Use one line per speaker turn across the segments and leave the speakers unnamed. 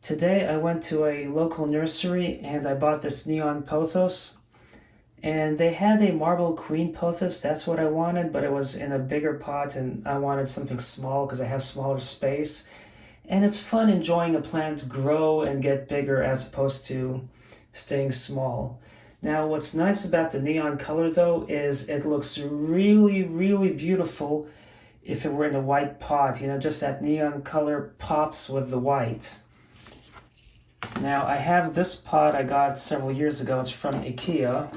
Today I went to a local nursery and I bought this neon pothos. And they had a marble queen pothos, that's what I wanted, but it was in a bigger pot and I wanted something small because I have smaller space. And it's fun enjoying a plant grow and get bigger as opposed to staying small. Now what's nice about the neon color though is it looks really, really beautiful if it were in a white pot. Just that neon color pops with the white. Now I have this pot I got several years ago. It's from Ikea,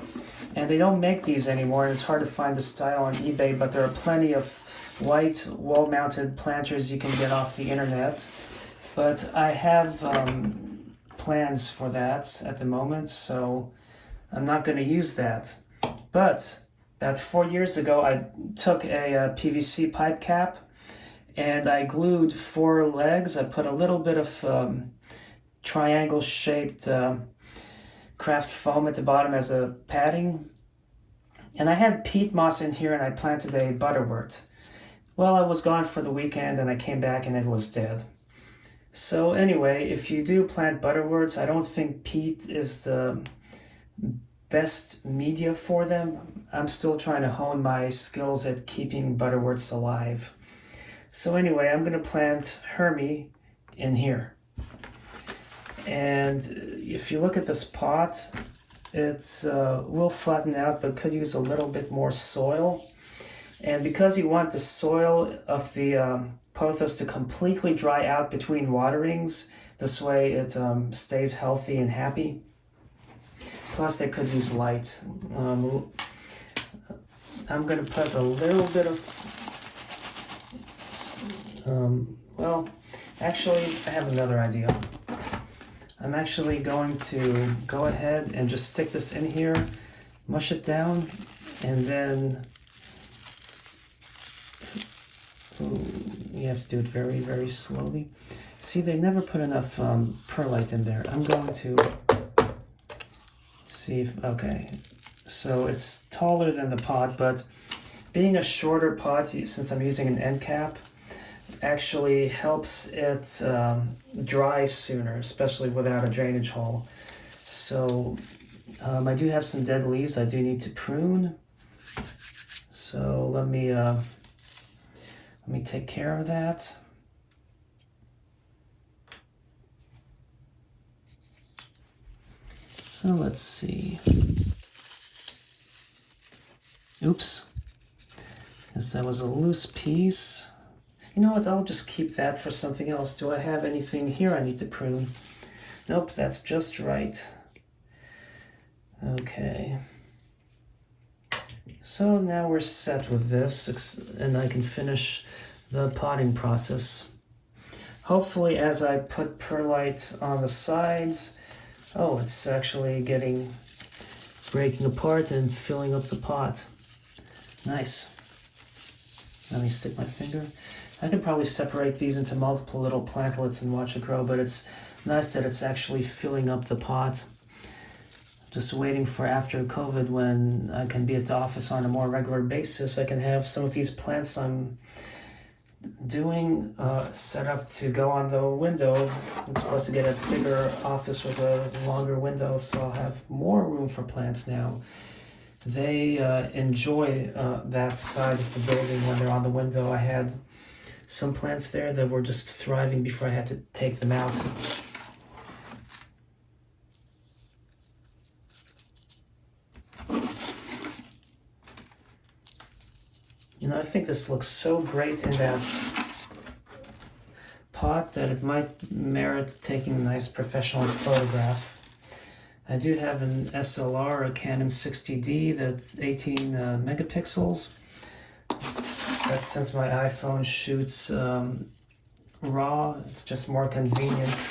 and they don't make these anymore. It's hard to find the style on eBay, but there are plenty of white wall-mounted planters you can get off the internet. But I have plans for that at the moment, so I'm not going to use that. But about 4 years ago, I took a PVC pipe cap and I glued 4 legs. I put a little bit of triangle-shaped craft foam at the bottom as a padding. And I had peat moss in here and I planted a butterwort. Well, I was gone for the weekend and I came back and it was dead. So anyway, if you do plant butterworts, I don't think peat is the best media for them. I'm still trying to hone my skills at keeping butterworts alive. So anyway, I'm going to plant Hermie in here. And if you look at this pot, it's will flatten out but could use a little bit more soil. And because you want the soil of the pothos to completely dry out between waterings, this way it stays healthy and happy. Plus they could use light. I'm going to put a little bit of, well, actually I have another idea. I'm actually going to go ahead and just stick this in here, mush it down, and then you have to do it very, very slowly. See, they never put enough perlite in there. I'm going to see if, okay, so it's taller than the pot, but being a shorter pot, since I'm using an end cap, actually helps it dry sooner, especially without a drainage hole. So I do have some dead leaves I do need to prune. So let me take care of that. So let's see. Oops. Guess that was a loose piece. You know what, I'll just keep that for something else. Do I have anything here I need to prune? Nope, that's just right. Okay. So now we're set with this, and I can finish the potting process. Hopefully as I put perlite on the sides, oh, it's actually breaking apart and filling up the pot. Nice. Let me stick my finger. I could probably separate these into multiple little plantlets and watch it grow, but it's nice that it's actually filling up the pot. Just waiting for after COVID when I can be at the office on a more regular basis. I can have some of these plants I'm doing set up to go on the window. I'm supposed to get a bigger office with a longer window, so I'll have more room for plants now. They enjoy that side of the building when they're on the window. I had some plants there that were just thriving before I had to take them out. I think this looks so great in that pot that it might merit taking a nice professional photograph. I do have an SLR, a Canon 60D, that's 18 megapixels. But since my iPhone shoots RAW, it's just more convenient.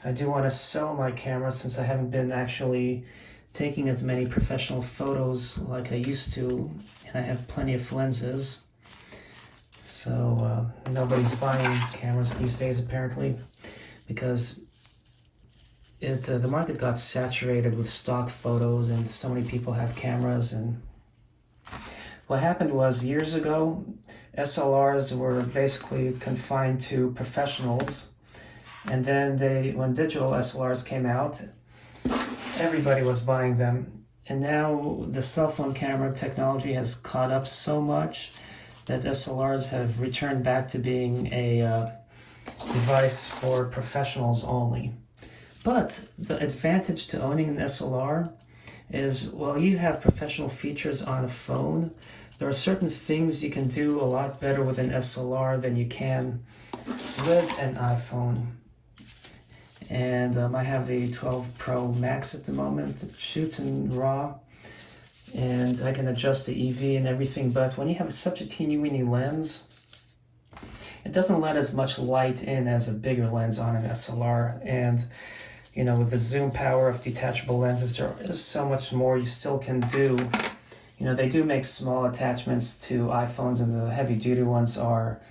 I do want to sell my camera since I haven't been actually taking as many professional photos like I used to, and I have plenty of lenses. So nobody's buying cameras these days apparently, because the market got saturated with stock photos and so many people have cameras. And what happened was, years ago, SLRs were basically confined to professionals, And then when digital SLRs came out, everybody was buying them. And now the cell phone camera technology has caught up so much that SLRs have returned back to being a device for professionals only. But the advantage to owning an SLR is, while you have professional features on a phone, there are certain things you can do a lot better with an SLR than you can with an iPhone. And I have a 12 Pro Max at the moment. It shoots in RAW, and I can adjust the EV and everything, but when you have such a teeny-weeny lens, it doesn't let as much light in as a bigger lens on an SLR. And with the zoom power of detachable lenses, there is so much more you still can do. They do make small attachments to iPhones, and the heavy-duty ones are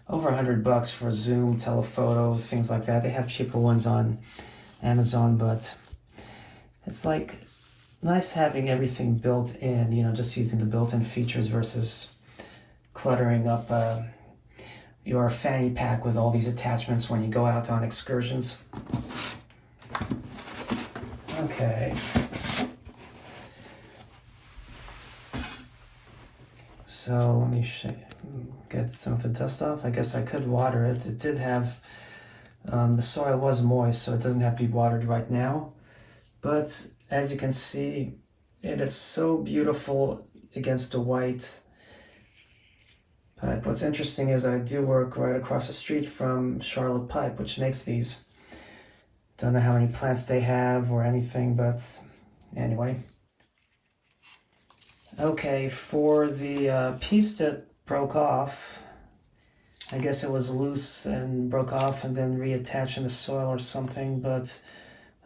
over $100 for zoom, telephoto, things like that. They have cheaper ones on Amazon, but it's like nice having everything built in, just using the built-in features versus cluttering up your fanny pack with all these attachments when you go out on excursions. Okay. So let me get some of the dust off. I guess I could water it. It did have, the soil was moist, so it doesn't have to be watered right now. But as you can see, it is so beautiful against the white pipe. What's interesting is I do work right across the street from Charlotte Pipe, which makes these. Don't know how many plants they have or anything, but anyway. Okay, for the piece that broke off, I guess it was loose and broke off and then reattached in the soil or something, but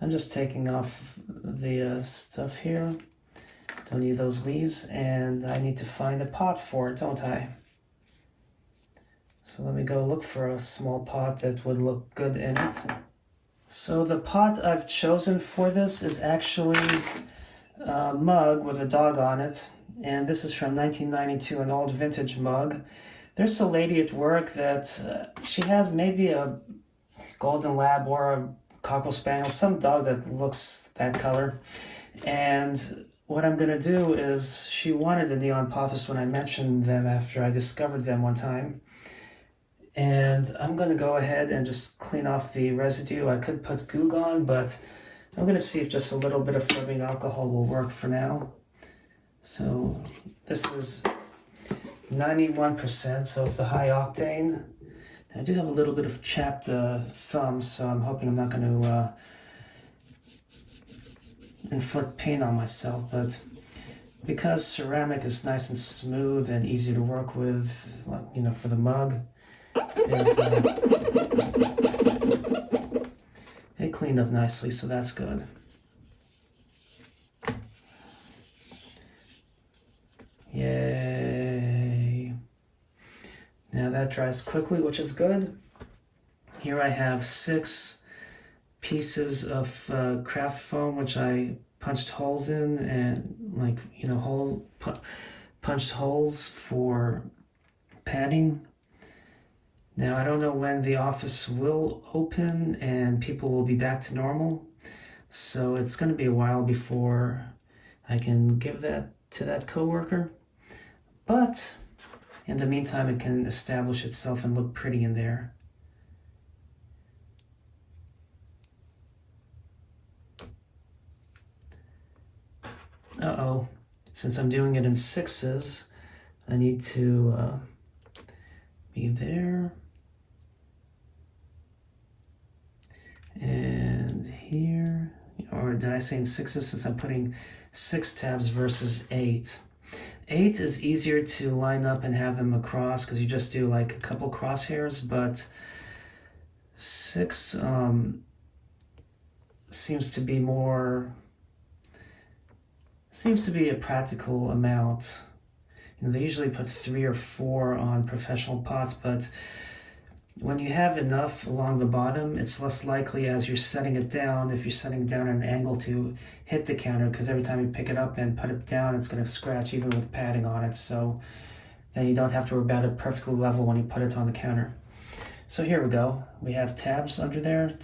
I'm just taking off the stuff here. Don't need those leaves, and I need to find a pot for it, don't I? So let me go look for a small pot that would look good in it. So the pot I've chosen for this is actually a mug with a dog on it. And this is from 1992, an old vintage mug. There's a lady at work that she has maybe a golden lab or a Cockerel Spaniel, some dog that looks that color. And what I'm going to do is, she wanted the neon pothos when I mentioned them after I discovered them one time. And I'm going to go ahead and just clean off the residue. I could put Goo Gone, but I'm going to see if just a little bit of rubbing alcohol will work for now. So this is 91%, so it's the high octane. I do have a little bit of chapped thumb, so I'm hoping I'm not going to inflict pain on myself. But because ceramic is nice and smooth and easy to work with, for the mug, it cleaned up nicely, so that's good. Yay. Now that dries quickly, which is good. Here I have 6 pieces of craft foam, which I punched holes in, and punched holes for padding. Now I don't know when the office will open and people will be back to normal, so it's going to be a while before I can give that to that coworker. But in the meantime, it can establish itself and look pretty in there. Uh-oh, since I'm doing it in 6s, I need to be there. And here, or did I say in 6s, since I'm putting 6 tabs versus 8. 8 is easier to line up and have them across because you just do like a couple crosshairs, but 6 seems to be a practical amount. They usually put 3 or 4 on professional pots, but when you have enough along the bottom, it's less likely as you're setting it down, if you're setting it down at an angle, to hit the counter, because every time you pick it up and put it down, it's going to scratch even with padding on it. So then you don't have to worry about it perfectly level when you put it on the counter. So here we go. We have tabs under there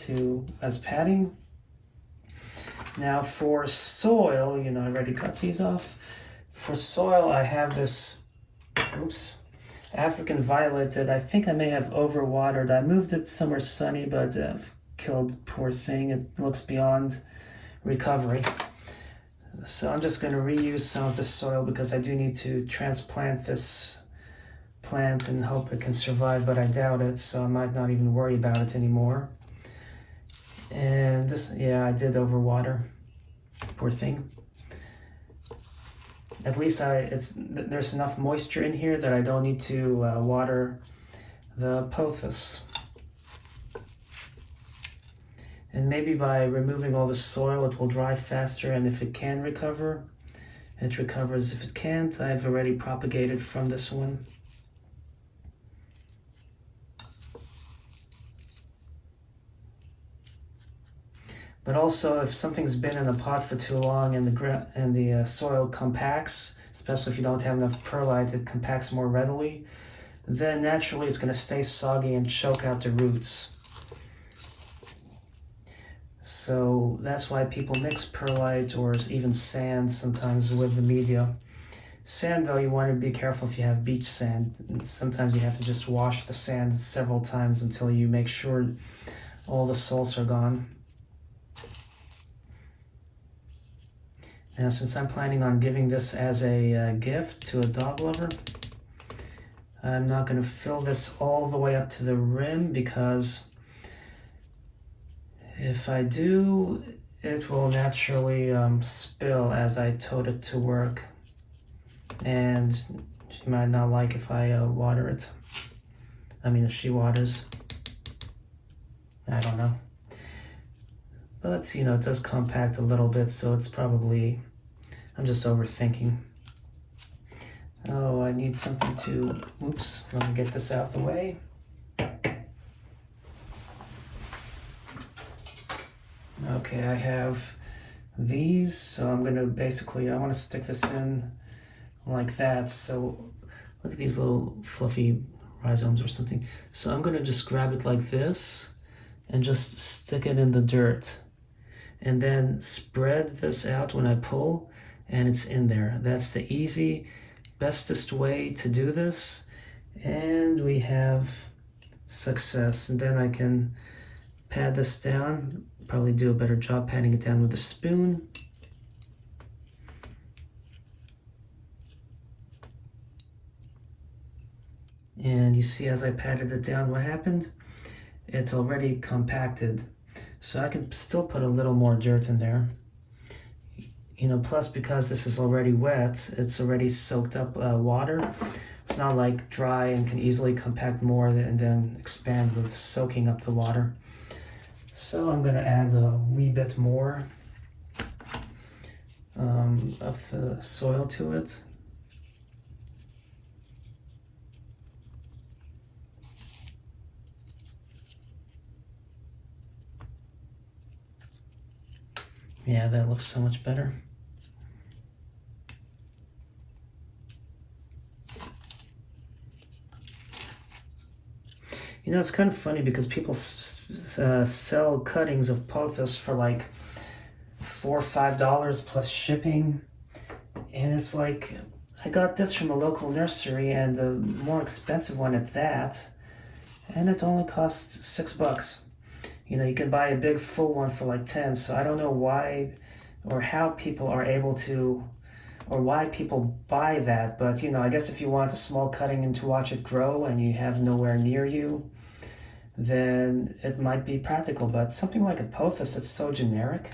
as padding. Now for soil, I already cut these off. For soil, I have this, African violet that I think I may have overwatered. I moved it somewhere sunny, but killed poor thing. It looks beyond recovery. So I'm just going to reuse some of this soil because I do need to transplant this plant and hope it can survive, but I doubt it, so I might not even worry about it anymore. And this, yeah, I did overwater. Poor thing. At least there's enough moisture in here that I don't need to water the pothos. And maybe by removing all the soil, it will dry faster, and if it can recover, it recovers. If it can't, I've already propagated from this one. But also, if something's been in a pot for too long and the soil compacts, especially if you don't have enough perlite, it compacts more readily, then naturally it's going to stay soggy and choke out the roots. So that's why people mix perlite or even sand sometimes with the media. Sand, though, you want to be careful if you have beach sand. And sometimes you have to just wash the sand several times until you make sure all the salts are gone. Now, since I'm planning on giving this as a gift to a dog lover, I'm not going to fill this all the way up to the rim because if I do, it will naturally spill as I tote it to work. And she might not like if I water it. I mean, if she waters. I don't know. But, it does compact a little bit, so it's probably, I'm just overthinking. Oh, I need something to, let me get this out of the way. Okay, I have these, so I'm going to I want to stick this in like that. So look at these little fluffy rhizomes or something. So I'm going to just grab it like this and just stick it in the dirt. And then spread this out when I pull, and it's in there. That's the easy, bestest way to do this. And we have success. And then I can pad this down, probably do a better job patting it down with a spoon. And you see as I patted it down what happened? It's already compacted. So I can still put a little more dirt in there. Plus because this is already wet, it's already soaked up water. It's not like dry and can easily compact more and then expand with soaking up the water. So I'm going to add a wee bit more of the soil to it. Yeah, that looks so much better. It's kind of funny because people sell cuttings of pothos for like $4 or $5 plus shipping. And it's like, I got this from a local nursery and a more expensive one at that. And it only costs $6. You can buy a big full one for like 10. So I don't know why or how people are able to, or why people buy that. But, I guess if you want a small cutting and to watch it grow and you have nowhere near you, then it might be practical. But something like a pothos, it's so generic.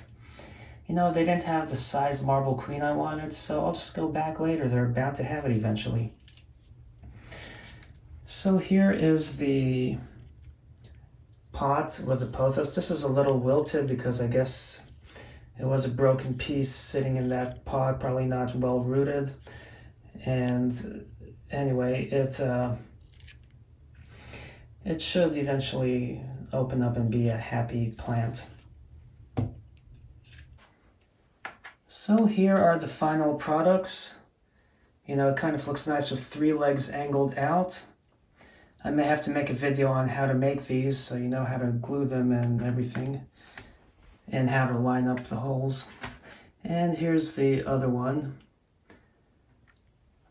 They didn't have the size marble queen I wanted, so I'll just go back later. They're bound to have it eventually. So here is the pot with the pothos. This is a little wilted because I guess it was a broken piece sitting in that pot, probably not well rooted. And anyway, it should eventually open up and be a happy plant. So here are the final products. It kind of looks nice with 3 legs angled out. I may have to make a video on how to make these so you know how to glue them and everything, and how to line up the holes. And here's the other one.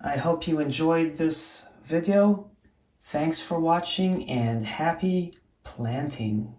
I hope you enjoyed this video. Thanks for watching and happy planting.